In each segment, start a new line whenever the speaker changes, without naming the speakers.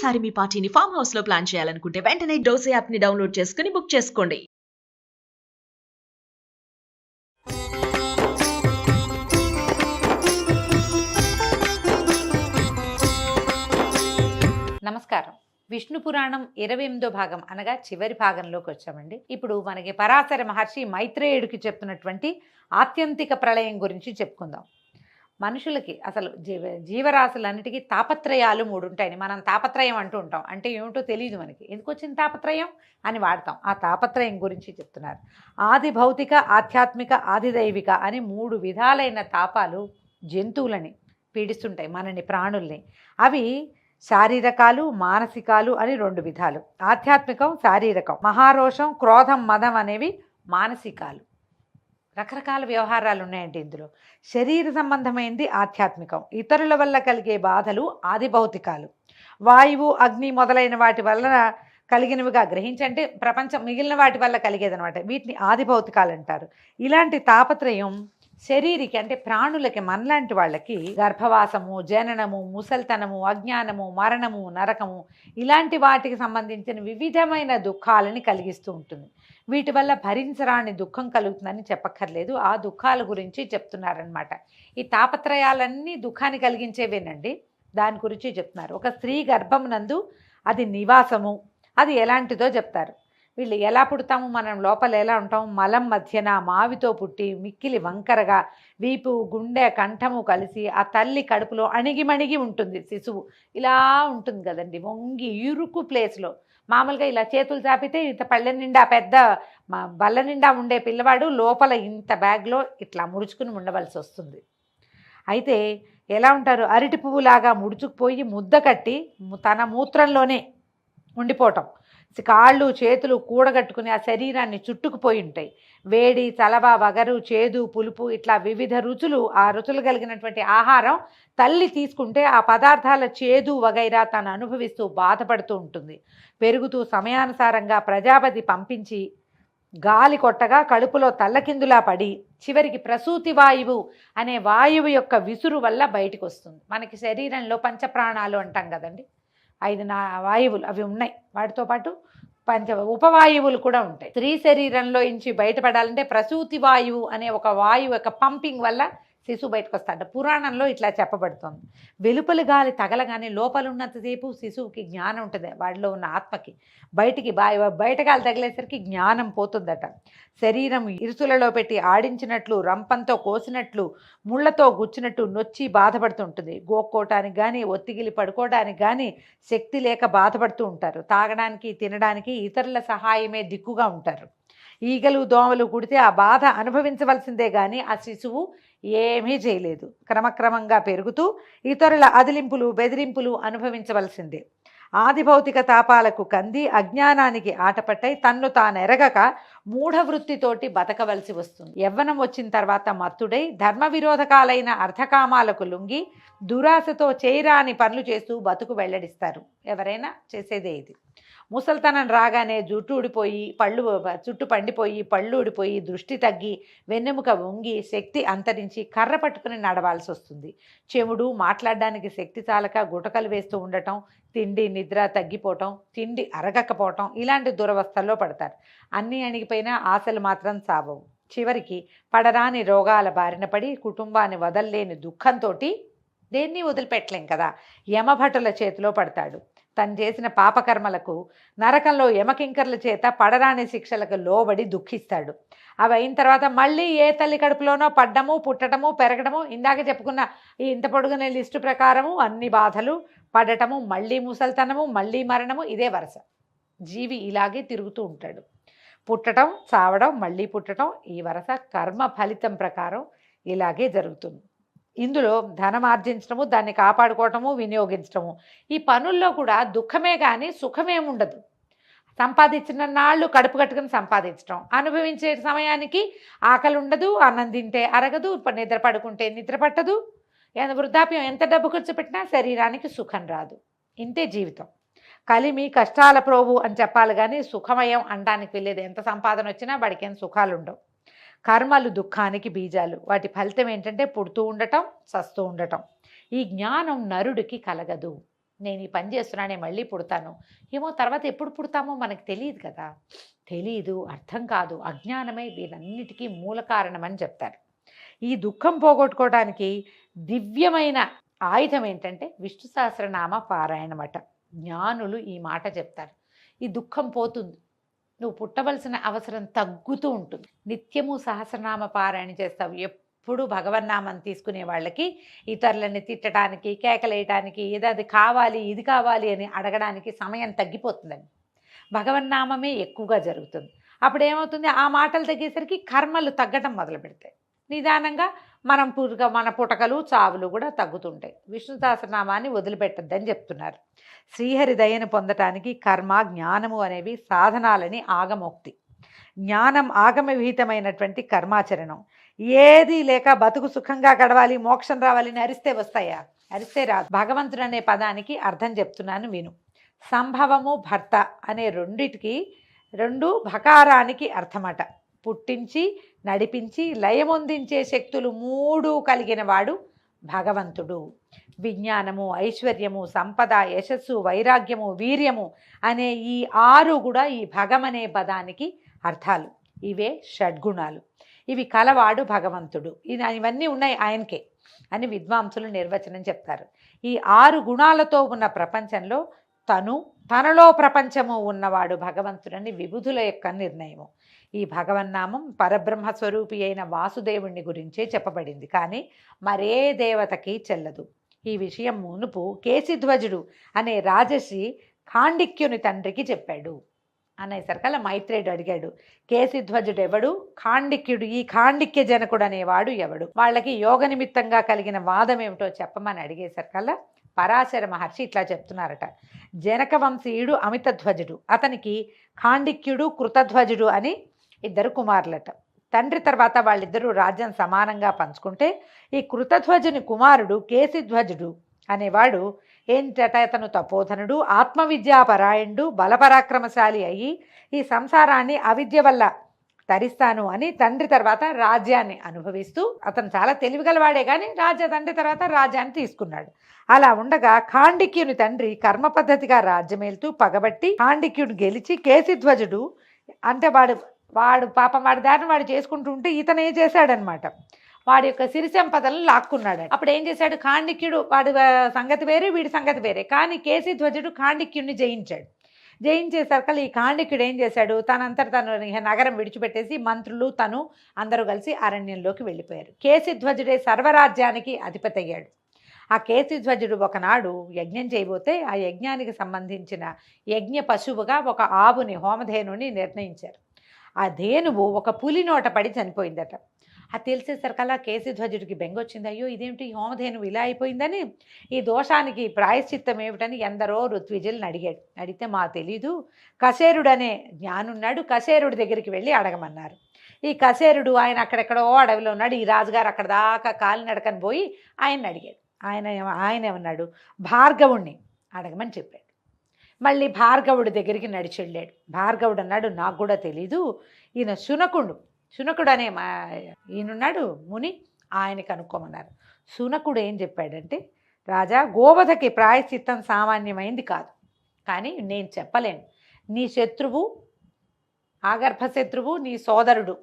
ఈసారి మీ పార్టీని farm house లో ప్లాన్ చేయాలనుకుంటే వెంటనే డోసే యాప్ ని డౌన్లోడ్ చేసుకుని బుక్ చేసుకోండి.
నమస్కారం. విష్ణు పురాణం 28వ భాగం అనగా చివరి భాగంలోకి వచ్చామండి. ఇప్పుడు మనకి పరాశర మహర్షి మైత్రేయుడికి చెప్తున్నటువంటి ఆత్యంతిక ప్రళయం గురించి చెప్పుకుందాం. మనుషులకి అసలు జీవరాశులన్నిటికీ తాపత్రయాలు 3 ఉంటాయని మనం తాపత్రయం అంటూ ఉంటాం. అంటే ఏమిటో తెలియదు మనకి. ఎందుకు వచ్చింది తాపత్రయం అని వాడతాం. ఆ తాపత్రయం గురించి చెప్తున్నారు. ఆది భౌతిక, ఆధ్యాత్మిక, ఆదిదైవిక అని 3 విధాలైన తాపాలు జంతువులని పీడిస్తుంటాయి, మనని, ప్రాణుల్ని. అవి శారీరకాలు, మానసికాలు అని 2 విధాలు. ఆధ్యాత్మికం, శారీరకం. మహారోషం, క్రోధం, మదం అనేవి మానసికాలు. రకరకాల వ్యవహారాలు ఉన్నాయండి ఇందులో. శరీర సంబంధమైనది ఆధ్యాత్మికం. ఇతరుల వల్ల కలిగే బాధలు ఆది భౌతికాలు. వాయువు, అగ్ని మొదలైన వాటి వల్ల కలిగినవిగా గ్రహించంటే ప్రపంచం మిగిలిన వాటి వల్ల కలిగేదనమాట. వీటిని ఆది భౌతికాలు అంటారు. ఇలాంటి తాపత్రయం శరీరికి అంటే ప్రాణులకి, మనలాంటి వాళ్ళకి గర్భవాసము, జననము, ముసల్తనము, అజ్ఞానము, మరణము, నరకము ఇలాంటి వాటికి సంబంధించిన వివిధమైన దుఃఖాలని కలిగిస్తూ ఉంటుంది. వీటి వల్ల భరించరాని దుఃఖం కలుగుతుందని చెప్పక్కర్లేదు. ఆ దుఃఖాల గురించి చెప్తున్నారనమాట. ఈ తాపత్రయాలన్నీ దుఃఖాన్ని కలిగించేవేనండి. దాని గురించి చెప్తున్నారు. ఒక స్త్రీ గర్భమునందు అది నివాసము, అది ఎలాంటిదో చెప్తారు. వీళ్ళు ఎలా పుడతాము, మనం లోపల ఎలా ఉంటాం, మలం మధ్యన మావితో పుట్టి మిక్కిలి వంకరగా వీపు, గుండె, కంఠము కలిసి ఆ తల్లి కడుపులో అణిగిమణిగి ఉంటుంది శిశువు. ఇలా ఉంటుంది కదండి, వంగి ఇరుకు ప్లేస్లో. మామూలుగా ఇలా చేతులు చాపితే ఇంత పళ్ళ నిండా పెద్ద బల్ల నిండా ఉండే పిల్లవాడు లోపల ఇంత బ్యాగ్లో ఇట్లా ముడుచుకుని ఉండవలసి వస్తుంది. అయితే ఎలా ఉంటారు, అరటి పువ్వులాగా ముడుచుకుపోయి ముద్ద కట్టి తన మూత్రంలోనే ఉండిపోవటం. కాళ్ళు చేతులు కూడగట్టుకుని ఆ శరీరాన్ని చుట్టుకుపోయి ఉంటాయి. వేడి, చలవ, వగరు, చేదు, పులుపు ఇట్లా వివిధ రుచులు, ఆ రుచులు కలిగినటువంటి ఆహారం తల్లి తీసుకుంటే ఆ పదార్థాల చేదు వగైరా తను అనుభవిస్తూ బాధపడుతూ ఉంటుంది. పెరుగుతూ సమయానుసారంగా ప్రజాపతి పంపించి గాలి కొట్టగా కడుపులో తల్లకిందులా పడి చివరికి ప్రసూతి వాయువు అనే వాయువు యొక్క విసురు వల్ల బయటికి వస్తుంది. మనకి శరీరంలో పంచప్రాణాలు అంటాం కదండి, 5 వాయువులు అవి ఉన్నాయి. వాటితో పాటు ఉపవాయువులు కూడా ఉంటాయి. స్త్రీ శరీరంలో నుంచి బయటపడాలంటే ప్రసూతి వాయువు అనే ఒక వాయువు యొక్క పంపింగ్ వల్ల శిశువు బయటకు వస్తాడు. పురాణంలో ఇట్లా చెప్పబడుతుంది. వెలుపలి గాలి తగలగానే లోపల ఉన్నంతసేపు శిశువుకి జ్ఞానం ఉంటుంది, వాడిలో ఉన్న ఆత్మకి. బయట గాలి తగిలేసరికి జ్ఞానం పోతుందట. శరీరం ఇరుసులలో పెట్టి ఆడించినట్లు, రంపంతో కోసినట్లు, ముళ్లతో గుచ్చినట్టు నొచ్చి బాధపడుతుంటుంది. గోక్కోవటానికి కానీ, ఒత్తిగిలి పడుకోవడానికి కానీ శక్తి లేక బాధపడుతూ ఉంటారు. తాగడానికి, తినడానికి ఇతరుల సహాయమే దిక్కుగా ఉంటారు. ఈగలు, దోమలు కుడితే ఆ బాధ అనుభవించవలసిందే కానీ ఆ శిశువు ఏమీ చేయలేదు. క్రమక్రమంగా పెరుగుతూ ఇతరుల అదిలింపులు, బెదిరింపులు అనుభవించవలసిందే. ఆది భౌతిక తాపాలకు కంది అజ్ఞానానికి ఆటపట్టై తన్ను తానెరగక మూఢవృత్తితోటి బతకవలసి వస్తుంది. యవ్వనం వచ్చిన తర్వాత మత్తుడై ధర్మ విరోధకాలైన అర్థకామాలకు లొంగి దురాశతో చేయరాని పనులు చేస్తూ బతుకు వెల్లడిస్తారు. ఎవరైనా చేసేదే ఇది. ముసల్తనం రాగానే జుట్టు ఊడిపోయి, చుట్టు పండిపోయి, పళ్ళు ఊడిపోయి, దృష్టి తగ్గి, వెన్నెముక వంగి, శక్తి అంతరించి కర్ర పట్టుకుని నడవాల్సి వస్తుంది. చెవుడు, మాట్లాడడానికి శక్తి చాలక గుటకలు వేస్తూ ఉండటం, తిండి నిద్ర తగ్గిపోవటం, తిండి అరగకపోవటం ఇలాంటి దురవస్థల్లో పడతారు. అన్నీ అణిగిపోయినా ఆశలు మాత్రం సావవు. చివరికి పడరాని రోగాల బారిన పడి కుటుంబాన్ని వదల్లేని దుఃఖంతో దేన్ని వదిలిపెట్టలేం కదా, యమభటుల చేతిలో పడతాడు. తను చేసిన పాపకర్మలకు నరకంలో యమకింకర్ల చేత పడరాని శిక్షలకు లోబడి దుఃఖిస్తాడు. అవి అయిన తర్వాత మళ్ళీ ఏ తల్లి కడుపులోనో పడ్డము, పుట్టడము, పెరగడము, ఇందాక చెప్పుకున్న ఈ ఇంత పొడుగునే లిస్టు ప్రకారము అన్ని బాధలు పడటము, మళ్ళీ ముసల్తనము, మళ్ళీ మరణము, ఇదే వరుస. జీవి ఇలాగే తిరుగుతూ ఉంటాడు. పుట్టడం, చావడం, మళ్ళీ పుట్టడం, ఈ వరుస కర్మ ఫలితం ప్రకారం ఇలాగే జరుగుతుంది. ఇందులో ధనం ఆర్జించడము, దాన్ని కాపాడుకోవటము, వినియోగించడము, ఈ పనుల్లో కూడా దుఃఖమే కానీ సుఖమేముండదు. సంపాదించిన నాళ్ళు కడుపు కట్టుకుని సంపాదించడం, అనుభవించే సమయానికి ఆకలి ఉండదు, అన్నం తింటే అరగదు, నిద్ర పడుకుంటే నిద్ర పట్టదు, వృద్ధాప్యం ఎంత డబ్బు ఖర్చు పెట్టినా శరీరానికి సుఖం రాదు. ఇంతే జీవితం. కలిమి కష్టాల ప్రోవు అని చెప్పాలి కానీ సుఖమయం అనడానికి వెళ్ళేది. ఎంత సంపాదన వచ్చినా వాడికి ఏం సుఖాలు ఉండవు. కర్మలు దుఃఖానికి బీజాలు. వాటి ఫలితం ఏంటంటే పుడుతూ ఉండటం, చస్తూ ఉండటం. ఈ జ్ఞానం నరుడికి కలగదు. నేను ఈ పని చేస్తున్నానే మళ్ళీ పుడతాను ఏమో, తర్వాత ఎప్పుడు పుడతామో మనకు తెలియదు కదా, తెలీదు, అర్థం కాదు, అజ్ఞానమే వీరన్నిటికీ మూల కారణమని చెప్తారు. ఈ దుఃఖం పోగొట్టుకోవడానికి దివ్యమైన ఆయుధం ఏంటంటే విష్ణు సహస్రనామ పారాయణమట. జ్ఞానులు ఈ మాట చెప్తారు. ఈ దుఃఖం పోతుంది, నువ్వు పుట్టవలసిన అవసరం తగ్గుతూ ఉంటుంది. నిత్యము సహస్రనామ పారాయణ చేస్తావు. ఎప్పుడు భగవన్నామం తీసుకునే వాళ్ళకి ఇతరులని తిట్టడానికి, కేకలేయటానికి, ఏది కావాలి ఇది కావాలి అని అడగడానికి సమయం తగ్గిపోతుందండి. భగవన్నామమే ఎక్కువగా జరుగుతుంది. అప్పుడు ఏమవుతుంది, ఆ మాటలు తగ్గేసరికి కర్మలు తగ్గటం మొదలు పెడతాయి. నిదానంగా మన పుటకలు చావులు కూడా తగ్గుతుంటాయి. విష్ణు సహస్రనామాన్ని వదిలిపెట్టద్దని చెప్తున్నారు. శ్రీహరి దయను పొందటానికి కర్మ, జ్ఞానము అనేవి సాధనాలని ఆగమోక్తి. జ్ఞానం ఆగమ విహితమైనటువంటి కర్మాచరణం. ఏది లేక బతుకు సుఖంగా గడవాలి, మోక్షం రావాలని అరిస్తే వస్తాయా? అరిస్తే రాదు. భగవంతుడు అనే పదానికి అర్థం చెప్తున్నాను విను. సంభవము, భర్త అనే రెండు భకారానికి అర్థమట. పుట్టించి, నడిపించి, లయమొందించే శక్తులు 3 కలిగిన వాడు భగవంతుడు. విజ్ఞానము, ఐశ్వర్యము, సంపద, యశస్సు, వైరాగ్యము, వీర్యము అనే ఈ 6 కూడా ఈ భగమనే పదానికి అర్థాలు. ఇవే షడ్గుణాలు. ఇవి కలవాడు భగవంతుడు. ఇవన్నీ ఉన్నాయి ఆయనకే అని విద్వాంసులు నిర్వచనం చెప్తారు. ఈ 6 గుణాలతో ఉన్న ప్రపంచంలో తనలో ప్రపంచము ఉన్నవాడు భగవంతుడని విబుధుల యొక్క నిర్ణయము. ఈ భగవన్నామం పరబ్రహ్మ స్వరూపి అయిన వాసుదేవుణ్ణి గురించే చెప్పబడింది, కానీ మరే దేవతకి చెల్లదు. ఈ విషయం మునుపు కేశిధ్వజుడు అనే రాజర్షి ఖాండిక్యుని తండ్రికి చెప్పాడు అనేసరికల్లా మైత్రేయుడు అడిగాడు, కేశిధ్వజుడు ఎవడు, ఖాండిక్యుడు, ఈ ఖాండిక్య జనకుడు అనేవాడు ఎవడు, వాళ్ళకి యోగ నిమిత్తంగా కలిగిన వాదం ఏమిటో చెప్పమని అడిగేసరికల్లా పరాశర మహర్షి ఇట్లా చెప్తున్నారట. జనక వంశీయుడు అమితధ్వజుడు, అతనికి ఖాండిక్యుడు, కృతధ్వజుడు అని 2 కుమారులట. తండ్రి తర్వాత వాళ్ళిద్దరూ రాజ్యం సమానంగా పంచుకుంటే ఈ కృతధ్వజుని కుమారుడు కేశిధ్వజుడు అనేవాడు ఏంటట, అతను తపోధనుడు, ఆత్మవిద్యాపరాయణుడు, బలపరాక్రమశాలి అయ్యి ఈ సంసారాన్ని అవిద్య వల్ల తరిస్తాను అని తండ్రి తర్వాత రాజ్యాన్ని అనుభవిస్తూ, అతను చాలా తెలివిగలవాడే కానీ తండ్రి తర్వాత రాజ్యాన్ని తీసుకున్నాడు. అలా ఉండగా ఖాండిక్యుని తండ్రి కర్మ పద్ధతిగా రాజ్యమేలుతూ పగబట్టి ఖాండిక్యుడు గెలిచి కేశిధ్వజుడు అంటే వాడు పాపం వాడి దారిని వాడు చేసుకుంటూ ఉంటే ఇతను ఏం చేశాడనమాట, వాడి యొక్క సిరి సంపదలను లాక్కున్నాడు. అప్పుడు ఏం చేశాడు, ఖాండిక్యుడు వాడి సంగతి వేరే, వీడి సంగతి వేరే, కానీ కేశిధ్వజుడు ఖాండిక్యుడిని జయించేసరికి ఈ ఖాండిక్యుడు ఏం చేశాడు, తనంతట తను నగరం విడిచిపెట్టేసి మంత్రులు తను అందరూ కలిసి అరణ్యంలోకి వెళ్ళిపోయారు. కేశిధ్వజుడే సర్వరాజ్యానికి అధిపతి అయ్యాడు. ఆ కేశిధ్వజుడు ఒకనాడు యజ్ఞం చేయబోతే ఆ యజ్ఞానికి సంబంధించిన యజ్ఞ పశువుగా ఒక ఆవుని, హోమధేనుని నిర్ణయించారు. ఆ ధేనువు ఒక పులి నోట పడి చనిపోయిందట. అది తెలిసేసరికల్లా కేశిధ్వజుడికి బెంగొచ్చింది. అయ్యో ఇదేమిటి, ఈ హోమధేనువు ఇలా అయిపోయిందని, ఈ దోషానికి ప్రాయశ్చిత్తం ఏమిటని ఎందరో ఋత్విజులను అడిగాడు. అడిగితే మా తెలీదు, కశేరుడు అనే జ్ఞానున్నాడు, కశేరుడి దగ్గరికి వెళ్ళి అడగమన్నారు. ఈ కశేరుడు ఆయన అక్కడెక్కడో అడవిలో ఉన్నాడు. ఈ రాజుగారు అక్కడ దాకా కాలినడకని పోయి ఆయన్ని అడిగాడు. ఆయన ఏమన్నాడు, భార్గవుణ్ణి అడగమని చెప్పాడు. మళ్ళీ భార్గవుడి దగ్గరికి నడిచి వెళ్ళాడు. భార్గవుడు అన్నాడు, నాకు కూడా తెలీదు, ఈయన శునకుడు అనే ఈయనున్నాడు ముని, ఆయన కనుక్కోమన్నారు. శునకుడు ఏం చెప్పాడంటే, రాజా, గోవధకి ప్రాయశ్చిత్తం సామాన్యమైంది కాదు, కానీ నేను చెప్పలేను. నీ శత్రువు, ఆగర్భ శత్రువు, నీ సోదరుడు,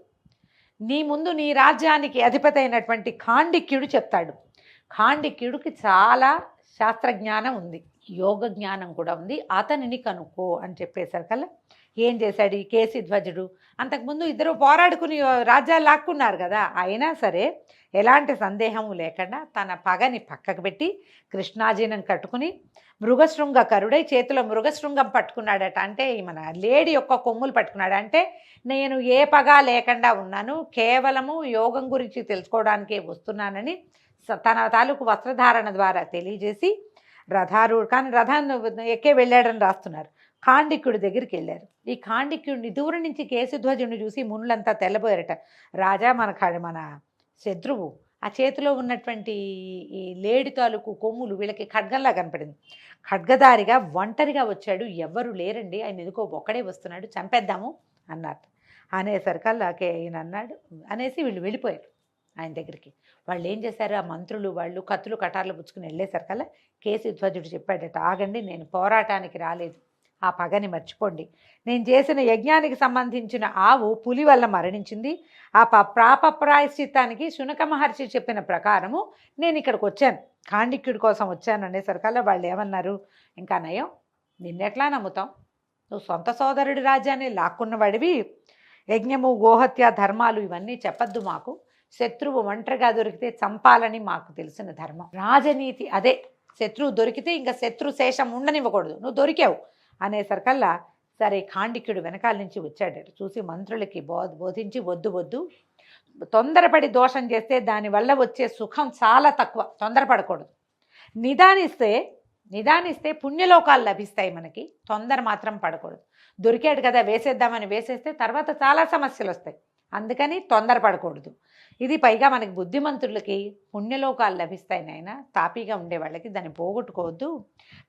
నీ ముందు నీ రాజ్యానికి అధిపతి అయినటువంటి ఖాండిక్యుడు చెప్తాడు. ఖాండిక్యుడికి చాలా శాస్త్రజ్ఞానం ఉంది, యోగ జ్ఞానం కూడా ఉంది, అతనిని కనుక్కో అని చెప్పేసరికల్లా ఏం చేశాడు ఈ కేశిధ్వజుడు, అంతకుముందు ఇద్దరు పోరాడుకుని రాజ్యాలు లాక్కున్నారు కదా, అయినా సరే ఎలాంటి సందేహము లేకుండా తన పగని పక్కకు పెట్టి కృష్ణాజీనం కట్టుకుని మృగశృంగకరుడై చేతిలో మృగశృంగం పట్టుకున్నాడట. అంటే మన లేడీ యొక్క కొమ్ములు పట్టుకున్నాడు. అంటే నేను ఏ పగ లేకుండా ఉన్నాను, కేవలము యోగం గురించి తెలుసుకోవడానికే వస్తున్నానని తన తాలూకు వస్త్రధారణ ద్వారా తెలియజేసి కానీ రథాన్ని ఎక్కే వెళ్ళాడని రాస్తున్నారు. ఖాండిక్యుడి దగ్గరికి వెళ్ళారు. ఈ ఖాండిక్యుడిని దూరం నుంచి కేశిధ్వజుడిని చూసి మునులంతా తెల్లబోయారట. రాజా, మన శత్రువు, ఆ చేతిలో ఉన్నటువంటి ఈ లేడి తాలూకు కొమ్ములు వీళ్ళకి ఖడ్గంలా కనపడింది. ఖడ్గదారిగా ఒంటరిగా వచ్చాడు, ఎవ్వరు లేరండి, ఆయన ఎందుకో ఒక్కడే వస్తున్నాడు, చంపేద్దాము అన్నారు. అనేసరికల్లా ఈయన అన్నాడు అనేసి వీళ్ళు వెళ్ళిపోయారు. ఆయన దగ్గరికి. వాళ్ళు ఏం చేశారు, ఆ మంత్రులు వాళ్ళు కత్తులు కటార్లు పుచ్చుకుని వెళ్ళేసరి కల్లా కేశధ్వజుడు చెప్పాడట, ఆగండి, నేను పోరాటానికి రాలేదు, ఆ పగని మర్చిపోండి. నేను చేసిన యజ్ఞానికి సంబంధించిన ఆవు పులి వల్ల మరణించింది. ఆ ప్రాపప్రాయశ్చిత్తానికి శునక మహర్షి చెప్పిన ప్రకారము నేను ఇక్కడికి వచ్చాను, ఖాండిక్యుడి కోసం వచ్చాను అనేసరికల్లా వాళ్ళు ఏమన్నారు, ఇంకా నయం, నిన్నెట్లా నమ్ముతాం, నువ్వు సొంత సోదరుడి రాజ్యాన్ని లాక్కున్నవాడివి, యజ్ఞము గోహత్య ధర్మాలు ఇవన్నీ చెప్పద్దు మాకు, శత్రువు ఒంటరిగా దొరికితే చంపాలని మాకు తెలిసిన ధర్మం, రాజనీతి అదే, శత్రువు దొరికితే ఇంకా శత్రు శేషం ఉండనివ్వకూడదు, నువ్వు దొరికావు అనేసరికల్లా సరే ఖాండిక్యుడు వెనకాల నుంచి వచ్చాడట. చూసి మంత్రులకి బోధించి వద్దు వద్దు, తొందరపడి దోషం చేస్తే దానివల్ల వచ్చే సుఖం చాలా తక్కువ, తొందరపడకూడదు, నిదానిస్తే పుణ్యలోకాలు లభిస్తాయి మనకి, తొందర మాత్రం పడకూడదు, దొరికాడు కదా వేసేద్దామని వేసేస్తే తర్వాత చాలా సమస్యలు వస్తాయి, అందుకని తొందరపడకూడదు, ఇది పైగా మనకి బుద్ధిమంతులకి పుణ్యలోకాలు లభిస్తాయి నాయన, తాపీగా ఉండేవాళ్ళకి దాన్ని పోగొట్టుకోవద్దు,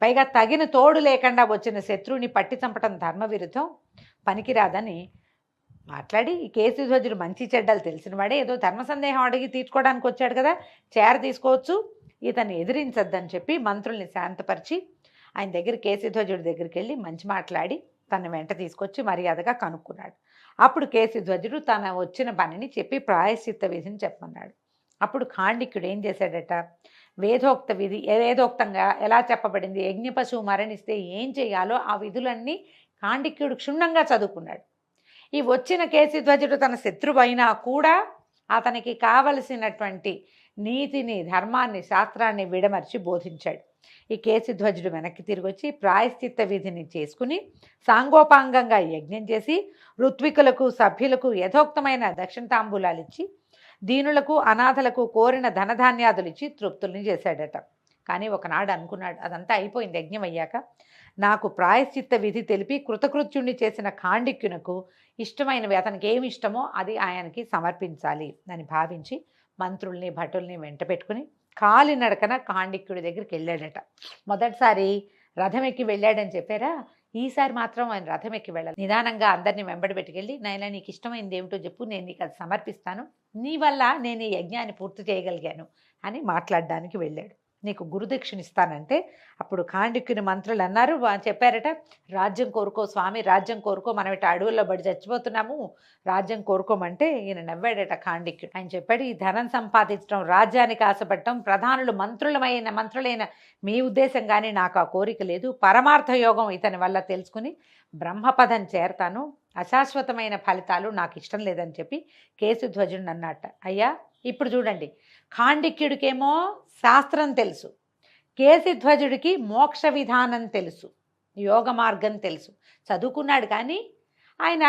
పైగా తగిన తోడు లేకుండా వచ్చిన శత్రువుని పట్టి చంపటం ధర్మ విరుద్ధం, పనికిరాదని మాట్లాడి ఈ కేశధ్వజుడు మంచి చెడ్డలు తెలిసినవాడే, ఏదో ధర్మ సందేహం అడిగి తీర్చుకోవడానికి వచ్చాడు కదా, చేర తీసుకోవచ్చు, ఇతన్ని ఎదిరించద్దని చెప్పి మంత్రుల్ని శాంతపరిచి ఆయన దగ్గర కేశధ్వజుడి దగ్గరికి వెళ్ళి మంచి మాట్లాడి తన వెంట తీసుకొచ్చి మర్యాదగా కనుక్కున్నాడు. అప్పుడు కేశధ్వజుడు తన వచ్చిన పనిని చెప్పి ప్రాయశ్చిత్త విధిని చెప్పమన్నాడు. అప్పుడు ఖాండిక్యుడు ఏం చేశాడట, వేదోక్త విధి వేదోక్తంగా ఎలా చెప్పబడింది, యజ్ఞ పశువు మరణిస్తే ఏం చేయాలో ఆ విధులన్నీ ఖాండిక్యుడు క్షుణ్ణంగా చదువుకున్నాడు. ఈ వచ్చిన కేశధ్వజుడు తన శత్రువు అయినా కూడా అతనికి కావలసినటువంటి నీతిని ధర్మాన్ని శాస్త్రాన్ని విడమర్చి బోధించాడు. ఈ కేశధ్వజుడు వెనక్కి తిరిగి వచ్చి ప్రాయశ్చిత్త విధిని చేసుకుని సాంగోపాంగంగా యజ్ఞం చేసి ఋత్వికులకు సభ్యులకు యథోక్తమైన దక్షిణ తాంబూలాలు ఇచ్చి దీనులకు అనాథలకు కోరిన ధనధాన్యాదులు ఇచ్చి తృప్తుల్ని చేశాడట. కానీ ఒకనాడు అనుకున్నాడు, అదంతా అయిపోయింది యజ్ఞం అయ్యాక, నాకు ప్రాయశ్చిత్త విధి తెలిపి కృతకృత్యుణ్ణి చేసిన ఖాండిక్యునకు ఇష్టమైనవి, అతనికి ఏమి ఇష్టమో అది ఆయనకి సమర్పించాలి అని భావించి మంత్రుల్ని భటుల్ని వెంట పెట్టుకుని కాలినడకన ఖాండిక్యుడి దగ్గరికి వెళ్ళాడట. మొదటిసారి రథం ఎక్కి వెళ్ళాడని చెప్పారా, ఈసారి మాత్రం ఆయన రథం ఎక్కి వెళ్ళాలి, నిదానంగా అందరినీ వెంబడి పెట్టుకెళ్ళి, నాయనా నీకు ఇష్టమైంది ఏమిటో చెప్పు, నేను నీకు అది సమర్పిస్తాను, నీ వల్ల నేను ఈ యజ్ఞాన్ని పూర్తి చేయగలిగాను అని మాట్లాడడానికి వెళ్ళాడు. నీకు గురుదక్షిణ ఇస్తానంటే అప్పుడు ఖాండిక్యుని మంత్రులు అన్నారు, చెప్పారట, రాజ్యం కోరుకో స్వామి, రాజ్యం కోరుకో, మనం ఇటు అడవుల్లో పడి చచ్చిపోతున్నాము, రాజ్యం కోరుకోమంటే ఈయన నవ్వాడట ఖాండిక్యుడు. ఆయన చెప్పాడు, ఈ ధనం సంపాదించడం, రాజ్యానికి ఆశపడటం, ప్రధానులు మంత్రులైన మీ ఉద్దేశం కానీ నాకు ఆ కోరిక లేదు, పరమార్థ యోగం ఇతని వల్ల తెలుసుకుని బ్రహ్మపదం చేరతాను, అశాశ్వతమైన ఫలితాలు నాకు ఇష్టం లేదని చెప్పి కేశధ్వజుడు అన్నట్ట. అయ్యా ఇప్పుడు చూడండి, ఖాండిక్యుడికేమో శాస్త్రం తెలుసు, కేశధ్వజుడికి మోక్ష విధానం తెలుసు, యోగ మార్గం తెలుసు, చదువుకున్నాడు, కానీ ఆయన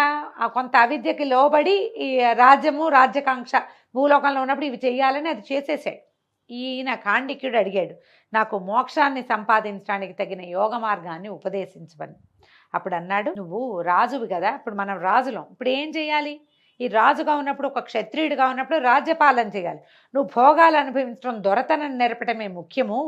కొంత అవిద్యకి లోబడి ఈ రాజ్యము రాజ్యకాంక్ష భూలోకంలో ఉన్నప్పుడు ఇవి చేయాలని అది చేసేసాడు. ఈయన ఖాండిక్యుడు అడిగాడు, నాకు మోక్షాన్ని సంపాదించడానికి తగిన యోగ మార్గాన్ని ఉపదేశించమని. అప్పుడు అన్నాడు, నువ్వు రాజువి కదా, ఇప్పుడు మనం రాజులం, ఇప్పుడు ఏం చేయాలి, ఈ రాజుగా ఉన్నప్పుడు ఒక క్షత్రియుడిగా ఉన్నప్పుడు రాజ్యపాలన చేయాలి, నువ్వు భోగాలు అనుభవించడం దొరతనం నేర్పటమే ముఖ్యము,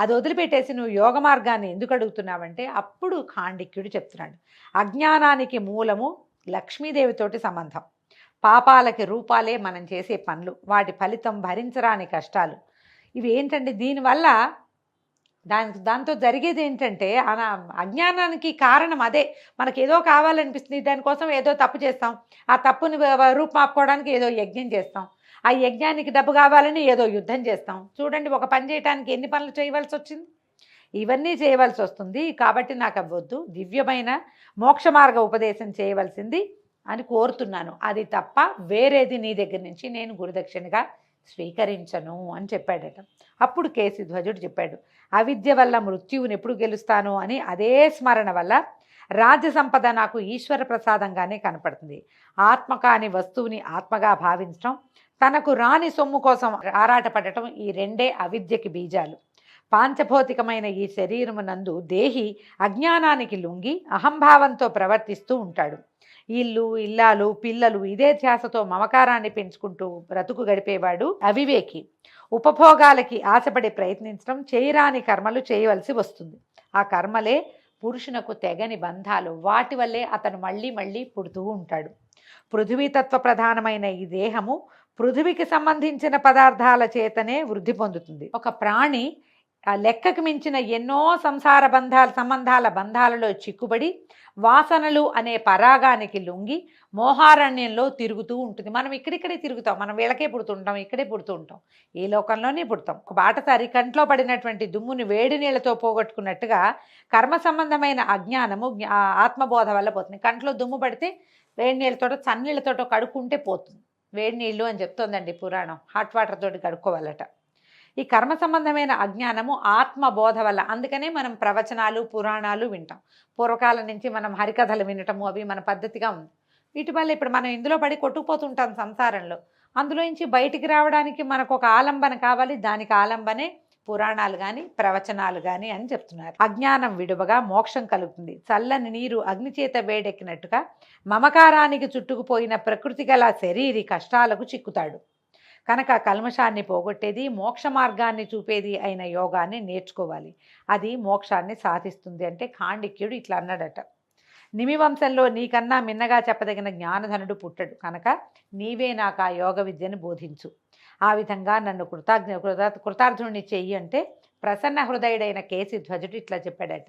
అది వదిలిపెట్టేసి నువ్వు యోగ మార్గాన్ని ఎందుకు అడుగుతున్నావంటే అప్పుడు ఖాండిక్యుడు చెప్తున్నాడు, అజ్ఞానానికి మూలము లక్ష్మీదేవితోటి సంబంధం, పాపాలకి రూపాలే మనం చేసే పనులు, వాటి ఫలితం భరించరాని కష్టాలు, ఇవి ఏంటంటే దీనివల్ల దాంతో జరిగేది ఏంటంటే అజ్ఞానానికి కారణం అదే, మనకి ఏదో కావాలనిపిస్తుంది, దానికోసం ఏదో తప్పు చేస్తాం, ఆ తప్పుని రూపుమాపుకోవడానికి ఏదో యజ్ఞం చేస్తాం, ఆ యజ్ఞానికి డబ్బు కావాలని ఏదో యుద్ధం చేస్తాం. చూడండి, ఒక పని చేయడానికి ఎన్ని పనులు చేయవలసి వచ్చింది, ఇవన్నీ చేయవలసి వస్తుంది, కాబట్టి నాకు అవ్వద్దు, దివ్యమైన మోక్ష మార్గ ఉపదేశం చేయవలసింది అని కోరుతున్నాను, అది తప్ప వేరేది నీ దగ్గర నుంచి నేను గురుదక్షిణగా స్వీకరించను అని చెప్పాడట. అప్పుడు కేశధ్వజుడు చెప్పాడు, అవిద్య వల్ల మృత్యువుని ఎప్పుడు గెలుస్తాను అని అదే స్మరణ వల్ల రాజ్య సంపద నాకు ఈశ్వర ప్రసాదంగానే కనపడుతుంది, ఆత్మ కాని వస్తువుని ఆత్మగా భావించడం, తనకు రాని సొమ్ము కోసం ఆరాటపడటం, ఈ రెండే అవిద్యకి బీజాలు. పాంచభౌతికమైన ఈ శరీరమునందు దేహి అజ్ఞానానికి లొంగి అహంభావంతో ప్రవర్తిస్తూ ఉంటాడు. ఇల్లు ఇల్లాలు పిల్లలు ఇదే ధ్యాసతో మమకారాన్ని పెంచుకుంటూ బ్రతుకు గడిపేవాడు అవివేకి. ఉపభోగాలకి ఆశపడి ప్రయత్నించడం, చేయరాని కర్మలు చేయవలసి వస్తుంది. ఆ కర్మలే పురుషునకు తెగని బంధాలు, వాటి వల్లే అతను మళ్ళీ మళ్ళీ పుడుతూ ఉంటాడు. పృథ్వీతత్వ ప్రధానమైన ఈ దేహము పృథివికి సంబంధించిన పదార్థాల చేతనే వృద్ధి పొందుతుంది. ఒక ప్రాణి ఆ లెక్కకు మించిన ఎన్నో సంసార సంబంధాల బంధాలలో చిక్కుబడి వాసనలు అనే పరాగానికి లొంగి మోహారణ్యంలో తిరుగుతూ ఉంటుంది. మనం ఇక్కడిక్కడే తిరుగుతాం, మనం వీళ్ళకే పుడుతుంటాం, ఇక్కడే పుడుతూ ఉంటాం, ఈ లోకంలోనే పుడతాం. ఒక బాటసారి కంట్లో పడినటువంటి దుమ్ముని వేడి నీళ్లతో పోగొట్టుకున్నట్టుగా కర్మ సంబంధమైన అజ్ఞానము ఆత్మబోధ వల్ల పోతుంది. కంట్లో దుమ్ము పడితే వేడి నీళ్ళతోటో చన్నీళ్ళతోటో కడుక్కుంటే పోతుంది. వేడి నీళ్ళు అని చెప్తోందండి పురాణం, హాట్ వాటర్ తోటి కడుక్కోవాలట. ఈ కర్మ సంబంధమైన అజ్ఞానము ఆత్మబోధ వల్ల. అందుకనే మనం ప్రవచనాలు పురాణాలు వింటాం. పూర్వకాలం నుంచి మనం హరికథలు వినటము అవి మన పద్ధతిగా ఉంది. వీటి వల్ల ఇప్పుడు మనం ఇందులో పడి కొట్టుకుపోతుంటాం సంసారంలో. అందులో నుంచి బయటికి రావడానికి మనకు ఒక ఆలంబన కావాలి. దానికి ఆలంబనే పురాణాలు కానీ ప్రవచనాలు కానీ అని చెప్తున్నారు. అజ్ఞానం విడువగా మోక్షం కలుగుతుంది. చల్లని నీరు అగ్ని చేత వేడెక్కినట్టుగా మమకారానికి చుట్టుకుపోయిన ప్రకృతి గల శరీరి కష్టాలకు చిక్కుతాడు. కనుక కల్మషాన్ని పోగొట్టేది, మోక్ష మార్గాన్ని చూపేది అయిన యోగాన్ని నేర్చుకోవాలి. అది మోక్షాన్ని సాధిస్తుంది అంటే ఖాండిక్యుడు ఇట్లా అన్నాడట. నిమివంశంలో నీకన్నా మిన్నగా చెప్పదగిన జ్ఞానధనుడు పుట్టడు, కనుక నీవే నాకు ఆ యోగ విద్యను బోధించు. ఆ విధంగా నన్ను కృతార్థుని చెయ్యి అంటే ప్రసన్న హృదయుడైన కేసిధ్వజుడు ఇట్లా చెప్పాడట.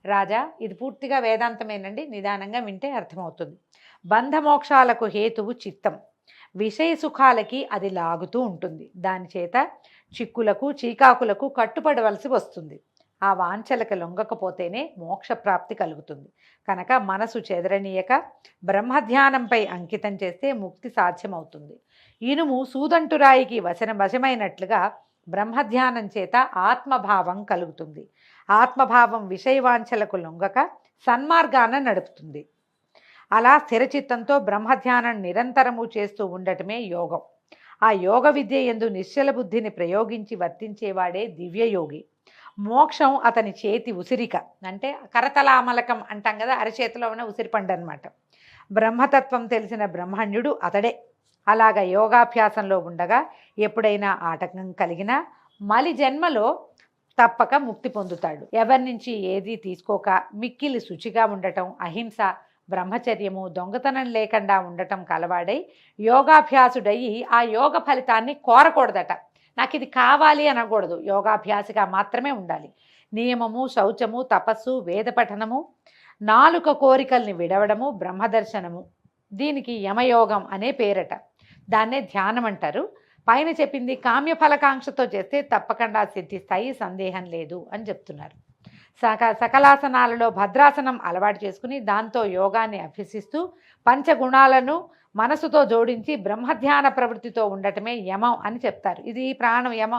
రాజా, ఇది పూర్తిగా వేదాంతమేనండి, నిదానంగా వింటే అర్థమవుతుంది. బంధమోక్షాలకు హేతువు చిత్తం, విషయ సుఖాలకి అది లాగుతూ ఉంటుంది. దాని చేత చిక్కులకు చీకాకులకు కట్టుపడవలసి వస్తుంది. ఆ వాంఛలకు లొంగకపోతేనే మోక్షప్రాప్తి కలుగుతుంది. కనుక మనసు చెదరనీయక బ్రహ్మధ్యానంపై అంకితం చేస్తే ముక్తి సాధ్యమవుతుంది. ఇనుము సూదంటురాయికి వశమైనట్లుగా బ్రహ్మధ్యానం చేత ఆత్మభావం కలుగుతుంది. ఆత్మభావం విషయవాంఛలకు లొంగక సన్మార్గాన నడుపుతుంది. అలా స్థిరచిత్తంతో బ్రహ్మధ్యానం నిరంతరము చేస్తూ ఉండటమే యోగం. ఆ యోగ విద్య యందు నిశ్చల బుద్ధిని ప్రయోగించి వర్తించేవాడే దివ్యయోగి. మోక్షం అతని చేతి ఉసిరిక, అంటే కరతలామలకం అంటాం కదా, అరచేతిలో ఉన్న ఉసిరిపండు అనమాట. బ్రహ్మతత్వం తెలిసిన బ్రహ్మణ్యుడు అతడే. అలాగ యోగాభ్యాసంలో ఉండగా ఎప్పుడైనా ఆటంకం కలిగినా మలి జన్మలో తప్పక ముక్తి పొందుతాడు. ఎవరి నుంచి ఏదీ తీసుకోక మిక్కిలి శుచిగా ఉండటం, అహింస, బ్రహ్మచర్యము, దొంగతనం లేకుండా ఉండటం కలవాడై యోగాభ్యాసుడయి ఆ యోగ ఫలితాన్ని కోరకూడదట. నాకు ఇది కావాలి అనకూడదు, యోగాభ్యాసిగా మాత్రమే ఉండాలి. నియమము, శౌచము, తపస్సు, వేద పఠనము, నాలుక కోరికల్ని విడవడము, బ్రహ్మదర్శనము, దీనికి యమయోగం అనే పేరట. దాన్నే ధ్యానం అంటారు. పైన చెప్పింది కామ్యఫలకాంక్షతో చేస్తే తప్పకుండా సిద్ధిస్తాయి, సందేహం లేదు అని చెప్తున్నారు. సకలాసనాలలో భద్రాసనం అలవాటు చేసుకుని దాంతో యోగాన్ని అభ్యసిస్తూ పంచగుణాలను మనసుతో జోడించి బ్రహ్మధ్యాన ప్రవృత్తితో ఉండటమే యమం అని చెప్తారు. ఇది ప్రాణం యమ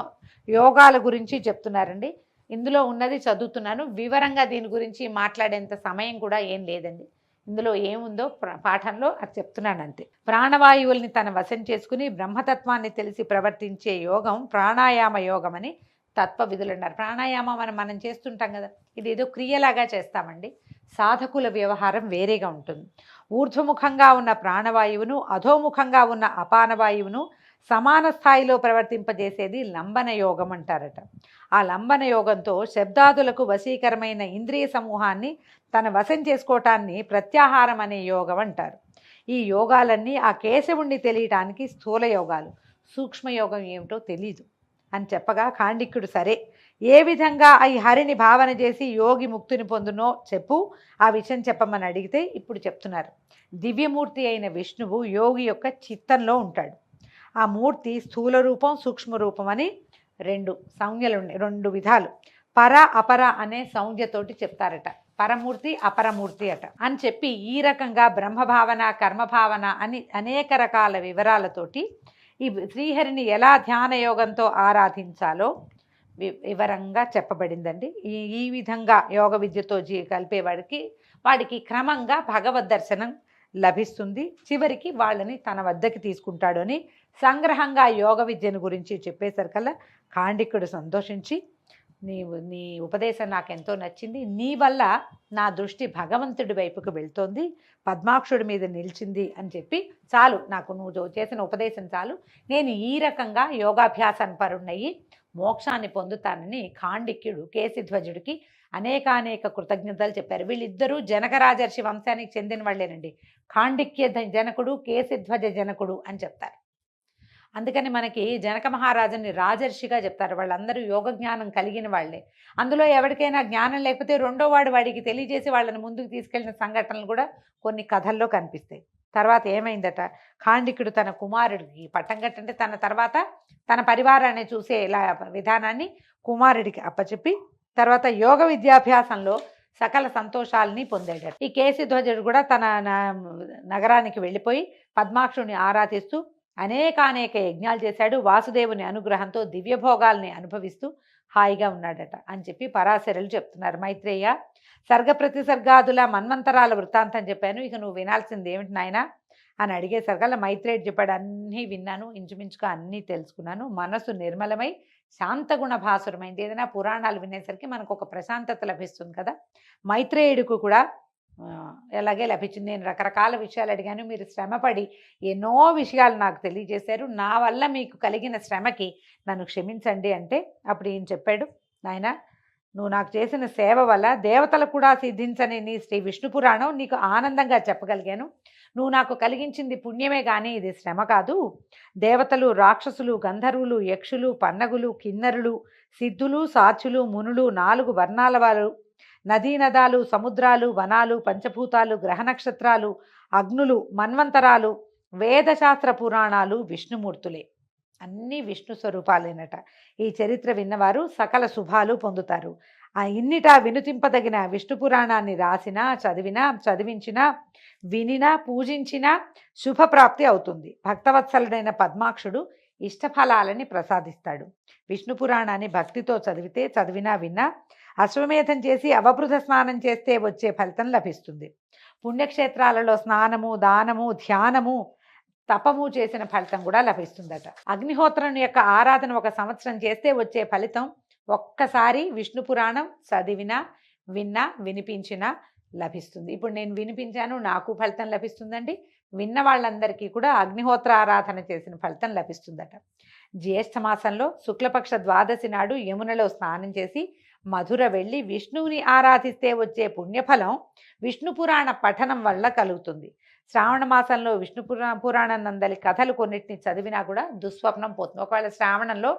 యోగాల గురించి చెప్తున్నారండి. ఇందులో ఉన్నది చదువుతున్నాను, వివరంగా దీని గురించి మాట్లాడేంత సమయం కూడా ఏం లేదండి. ఇందులో ఏముందో పాఠంలో అది చెప్తున్నాను అంతే. ప్రాణవాయువుల్ని తన వశం చేసుకుని బ్రహ్మతత్వాన్ని తెలిసి ప్రవర్తించే యోగం ప్రాణాయామ యోగం అని తత్వవిధులు అన్నారు. ప్రాణాయామం మనం చేస్తుంటాం కదా, ఇది ఏదో క్రియలాగా చేస్తామండి. సాధకుల వ్యవహారం వేరేగా ఉంటుంది. ఊర్ధ్వముఖంగా ఉన్న ప్రాణవాయువును, అధోముఖంగా ఉన్న అపానవాయువును సమాన స్థాయిలో ప్రవర్తింపజేసేది లంబన యోగం అంటారట. ఆ లంబన యోగంతో శబ్దాదులకు వశీకరమైన ఇంద్రియ సమూహాన్ని తన వశం చేసుకోవటాన్ని ప్రత్యాహారం అనే యోగం అంటారు. ఈ యోగాలన్నీ ఆ కేశవుణ్ణి తెలియటానికి స్థూల యోగాలు, సూక్ష్మయోగం ఏమిటో తెలీదు అని చెప్పగా ఖాండిక్యుడు సరే, ఏ విధంగా ఈ హరిని భావన చేసి యోగి ముక్తిని పొందునో చెప్పు, ఆ విషయం చెప్పమని అడిగితే ఇప్పుడు చెప్తున్నారు. దివ్యమూర్తి అయిన విష్ణువు యోగి యొక్క చిత్తంలో ఉంటాడు. ఆ మూర్తి స్థూల రూపం, సూక్ష్మ రూపం అని రెండు సంజ్ఞలు ఉన్నాయి, రెండు విధాలు. పర అపర అనే సంజ్ఞతోటి చెప్తారట. పరమూర్తి అపరమూర్తి అట అని చెప్పి ఈ రకంగా బ్రహ్మభావన, కర్మభావన అని అనేక రకాల వివరాలతోటి ఈ శ్రీహరిని ఎలా ధ్యాన యోగంతో ఆరాధించాలో వివరంగా చెప్పబడిందండి. ఈ విధంగా యోగ విద్యతో వాడికి క్రమంగా భగవద్ దర్శనం లభిస్తుంది. చివరికి వాళ్ళని తన వద్దకి తీసుకుంటాడు అని సంగ్రహంగా యోగ విద్యను గురించి చెప్పేసరికల్లా ఖాండికుడు సంతోషించి, నీ ఉపదేశం నాకెంతో నచ్చింది, నీ వల్ల నా దృష్టి భగవంతుడి వైపుకు వెళ్తోంది, పద్మాక్షుడి మీద నిలిచింది అని చెప్పి, చాలు నాకు నువ్వు చేసిన ఉపదేశం చాలు, నేను ఈ రకంగా యోగాభ్యాసాన్ని పరుణ్ణయి మోక్షాన్ని పొందుతానని ఖాండిక్యుడు కేసిధ్వజుడికి అనేకానేక కృతజ్ఞతలు చెప్పారు. వీళ్ళిద్దరూ జనకరాజర్షి వంశానికి చెందిన వాళ్ళేనండి. ఖాండిక్య జనకుడు, కేసిధ్వజ జనకుడు అని చెప్తారు. అందుకని మనకి జనక మహారాజుని రాజర్షిగా చెప్తారు. వాళ్ళందరూ యోగ జ్ఞానం కలిగిన వాళ్ళే. అందులో ఎవరికైనా జ్ఞానం లేకపోతే రెండో వాడికి తెలియజేసి వాళ్ళని ముందుకు తీసుకెళ్లిన సంఘటనలు కూడా కొన్ని కథల్లో కనిపిస్తాయి. తర్వాత ఏమైందట, ఖాండికుడు తన కుమారుడికి పట్టం కట్టంటే తన తర్వాత తన పరివారాన్ని చూసే ఇలా విధానాన్ని కుమారుడికి అప్పచెప్పి తర్వాత యోగ విద్యాభ్యాసంలో సకల సంతోషాలని పొందాడట. ఈ కేశిధ్వజుడు కూడా తన నగరానికి వెళ్ళిపోయి పద్మాక్షుని ఆరాధిస్తూ అనేక యజ్ఞాలు చేశాడు. వాసుదేవుని అనుగ్రహంతో దివ్యభోగాల్ని అనుభవిస్తూ హాయిగా ఉన్నాడట అని చెప్పి పరాశరులు చెప్తున్నారు. మైత్రేయ, సర్గ ప్రతిసర్గాదుల మన్వంతరాల వృత్తాంతం చెప్పాను, ఇక నువ్వు వినాల్సింది ఏమిటి నాయనా అని అడిగేసరికల్లా మైత్రేయుడు చెప్పాడు, అన్నీ విన్నాను, ఇంచుమించుగా అన్నీ తెలుసుకున్నాను, మనసు నిర్మలమై శాంతగుణ భాసురమైంది. ఏదైనా పురాణాలు వినేసరికి మనకు ఒక ప్రశాంతత లభిస్తుంది కదా. మైత్రేయుడికి కూడా ఎలాగే లభించింది. నేను రకరకాల విషయాలు అడిగాను, మీరు శ్రమపడి ఎన్నో విషయాలు నాకు తెలియజేశారు, నా వల్ల మీకు కలిగిన శ్రమకి నన్ను క్షమించండి అంటే అప్పుడు ఈయన చెప్పాడు, నాయన నువ్వు నాకు చేసిన సేవ వల్ల దేవతలు కూడా సిద్ధించని నీ శ్రీ విష్ణు పురాణం నీకు ఆనందంగా చెప్పగలిగాను. నువ్వు నాకు కలిగించింది పుణ్యమే కానీ ఇది శ్రమ కాదు. దేవతలు, రాక్షసులు, గంధర్వులు, యక్షులు, పన్నగులు, కిన్నరులు, సిద్ధులు, సాచులు, మునులు, 4 వర్ణాల వారు, నదీనదాలు, సముద్రాలు, వనాలు, పంచభూతాలు, గ్రహ నక్షత్రాలు, అగ్నులు, మన్వంతరాలు, వేదశాస్త్ర పురాణాలు విష్ణుమూర్తులే, అన్నీ విష్ణు స్వరూపాలేనట. ఈ చరిత్ర విన్నవారు సకల శుభాలు పొందుతారు. ఆ ఇన్నిటా వినుతింపదగిన విష్ణు పురాణాన్ని రాసినా, చదివించినా, వినినా, పూజించినా శుభప్రాప్తి అవుతుంది. భక్తవత్సలుడైన పద్మాక్షుడు ఇష్టఫలాలని ప్రసాదిస్తాడు. విష్ణు పురాణాన్ని భక్తితో చదివినా విన్నా, అశ్వమేధం చేసి అవబృధ స్నానం చేస్తే వచ్చే ఫలితం లభిస్తుంది. పుణ్యక్షేత్రాలలో స్నానము, దానము, ధ్యానము, తపము చేసిన ఫలితం కూడా లభిస్తుందట. అగ్నిహోత్రం యొక్క ఆరాధన 1 సంవత్సరం చేస్తే వచ్చే ఫలితం ఒక్కసారి విష్ణు పురాణం చదివినా, విన్నా, వినిపించినా లభిస్తుంది. ఇప్పుడు నేను వినిపించాను, నాకు ఫలితం లభిస్తుందండి. విన్న వాళ్ళందరికీ కూడా అగ్నిహోత్ర ఆరాధన చేసిన ఫలితం లభిస్తుందట. జ్యేష్ఠ మాసంలో శుక్లపక్ష ద్వాదశి నాడు యమునలో స్నానం చేసి మధుర వెళ్ళి విష్ణువుని ఆరాధిస్తే వచ్చే పుణ్యఫలం విష్ణు పురాణ పఠనం వల్ల కలుగుతుంది. శ్రావణ మాసంలో విష్ణు పురాణం నందలి కథలు కొన్నిటిని చదివినా కూడా దుస్వప్నం పోతుంది. ఒకవేళ శ్రావణంలో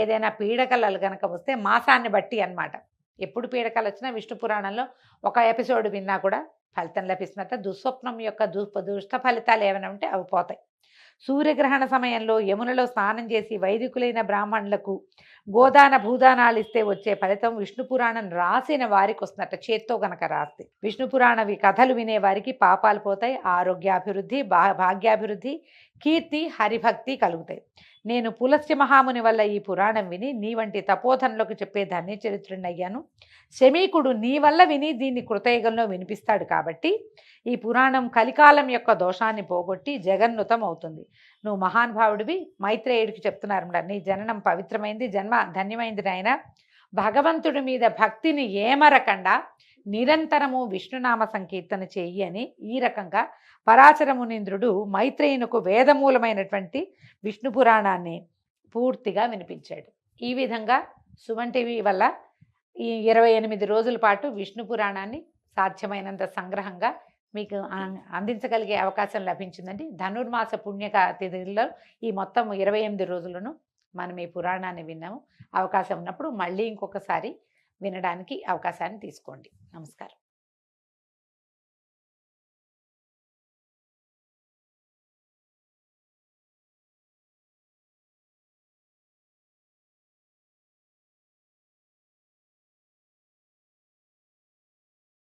ఏదైనా పీడకలలు కనుక వస్తే మాసాన్ని బట్టి అన్నమాట, ఎప్పుడు పీడకలు వచ్చినా విష్ణు పురాణంలో ఒక ఎపిసోడ్ విన్నా కూడా ఫలితం లభిస్తున్నట్ట. దుస్వప్నం యొక్క దుష్ట ఫలితాలు ఏమైనా ఉంటే అవి పోతాయి. సూర్యగ్రహణ సమయంలో యమునలో స్నానం చేసి వైదికులైన బ్రాహ్మణులకు గోదాన భూదానాలు ఇస్తే వచ్చే ఫలితం విష్ణు పురాణం రాసిన వారికి వస్తున్నట్ట, చేత్తో గనక రాస్తే. విష్ణు పురాణ కథలు వినే వారికి పాపాలు పోతాయి, ఆరోగ్యాభివృద్ధి, భాగ్యాభివృద్ధి, కీర్తి, హరిభక్తి కలుగుతాయి. నేను పులస్త్య మహాముని వల్ల ఈ పురాణం విని నీ వంటి తపోధనలకు చెప్పే ధన్య చరిత్రుడిని అయ్యాను. శమీకుడు నీ వల్ల విని దీన్ని కృతయుగంలో వినిపిస్తాడు కాబట్టి ఈ పురాణం కలికాలం యొక్క దోషాన్ని పోగొట్టి జగన్నుతం అవుతుంది. నువ్వు మహానుభావుడివి. మైత్రేయుడికి చెప్తున్నారు, నీ జననం పవిత్రమైంది, జన్మ ధన్యమైంది నాయన. భగవంతుడి మీద భక్తిని ఏమరకుండా నిరంతరము విష్ణునామ సంకీర్తన చెయ్యి అని ఈ రకంగా పరాశర మునీంద్రుడు మైత్రేయునకు వేదమూలమైనటువంటి విష్ణు పురాణాన్ని పూర్తిగా వినిపించాడు. ఈ విధంగా సుమన్ టీవీ వల్ల ఈ 28 రోజుల పాటు విష్ణు పురాణాన్ని సాధ్యమైనంత సంగ్రహంగా మీకు అందించగలిగే అవకాశం లభించిందండి. ధనుర్మాస పుణ్యక తిథుల్లో ఈ మొత్తం 28 రోజులను మనం ఈ పురాణాన్ని విన్నాము. అవకాశం ఉన్నప్పుడు మళ్ళీ ఇంకొకసారి వినడానికి అవకాశాన్ని తీసుకోండి. నమస్కారం.